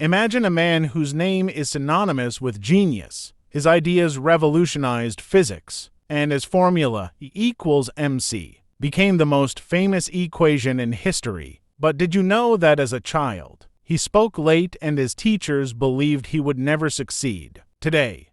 Imagine a man whose name is synonymous with genius. His ideas revolutionized physics, and his formula, E equals mc, became the most famous equation in history. But did you know that as a child, he spoke late and his teachers believed he would never succeed? Today,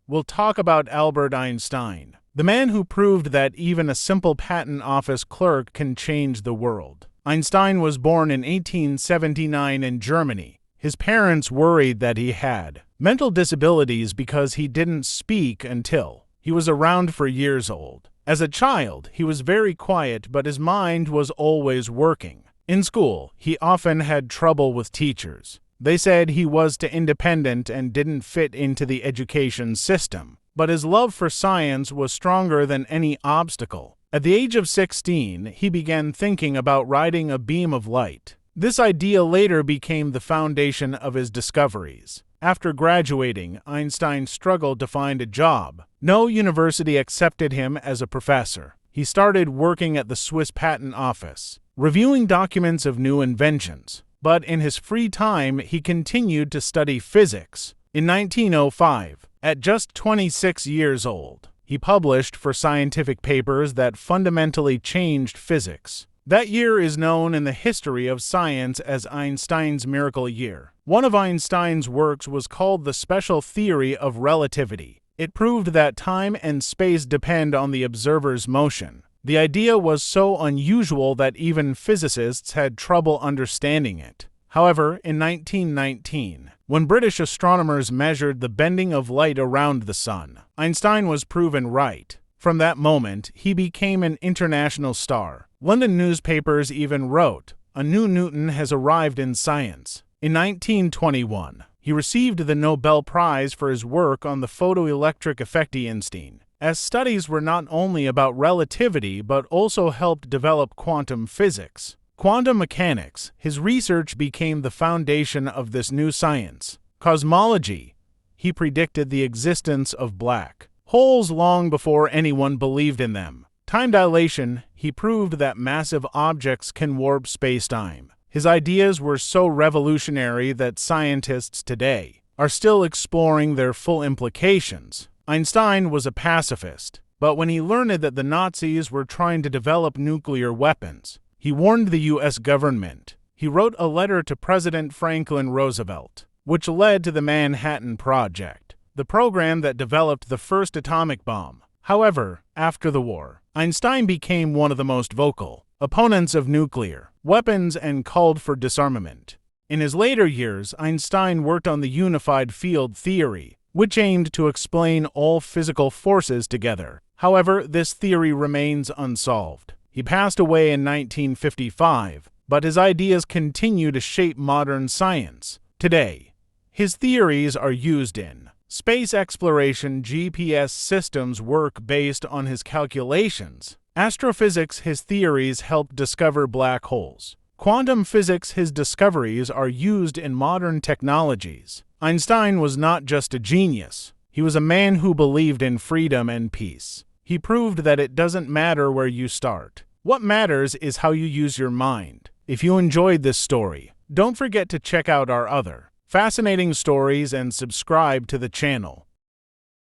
we'll talk about Albert Einstein, the man who proved that even a simple patent office clerk can change the world. Einstein was born in 1879 in Germany. His parents worried that he had mental disabilities because he didn't speak until he was around 4 years old. As a child, he was very quiet, but his mind was always working. In school, he often had trouble with teachers. They said he was too independent and didn't fit into the education system. But his love for science was stronger than any obstacle. At the age of 16, he began thinking about riding a beam of light. This idea later became the foundation of his discoveries. After graduating, Einstein struggled to find a job. No university accepted him as a professor. He started working at the Swiss Patent Office, reviewing documents of new inventions. But in his free time, he continued to study physics. In 1905, at just 26 years old, he published for scientific papers that fundamentally changed physics. That year is known in the history of science as Einstein's miracle year. One of Einstein's works was called the special theory of relativity. It proved that time and space depend on the observer's motion. The idea was so unusual that even physicists had trouble understanding it. However, in 1919, when British astronomers measured the bending of light around the sun, Einstein was proven right. From that moment, he became an international star. London newspapers even wrote, "A new Newton has arrived in science." In 1921, he received the Nobel Prize for his work on the photoelectric effect Einstein, as studies were not only about relativity but also helped develop quantum physics. Quantum mechanics, his research became the foundation of this new science. Cosmology, he predicted the existence of black holes long before anyone believed in them. Time dilation, he proved that massive objects can warp space-time. His ideas were so revolutionary that scientists today are still exploring their full implications. Einstein was a pacifist, but when he learned that the Nazis were trying to develop nuclear weapons, he warned the U.S. government. He wrote a letter to President Franklin Roosevelt, which led to the Manhattan Project, the program that developed the first atomic bomb. However, after the war, Einstein became one of the most vocal opponents of nuclear weapons and called for disarmament. In his later years, Einstein worked on the unified field theory, which aimed to explain all physical forces together. However, this theory remains unsolved. He passed away in 1955, but his ideas continue to shape modern science. Today, his theories are used in space exploration. GPS systems work based on his calculations. Astrophysics, his theories helped discover black holes. Quantum physics, his discoveries are used in modern technologies. Einstein was not just a genius. He was a man who believed in freedom and peace. He proved that it doesn't matter where you start. What matters is how you use your mind. If you enjoyed this story, don't forget to check out our other fascinating stories and subscribe to the channel.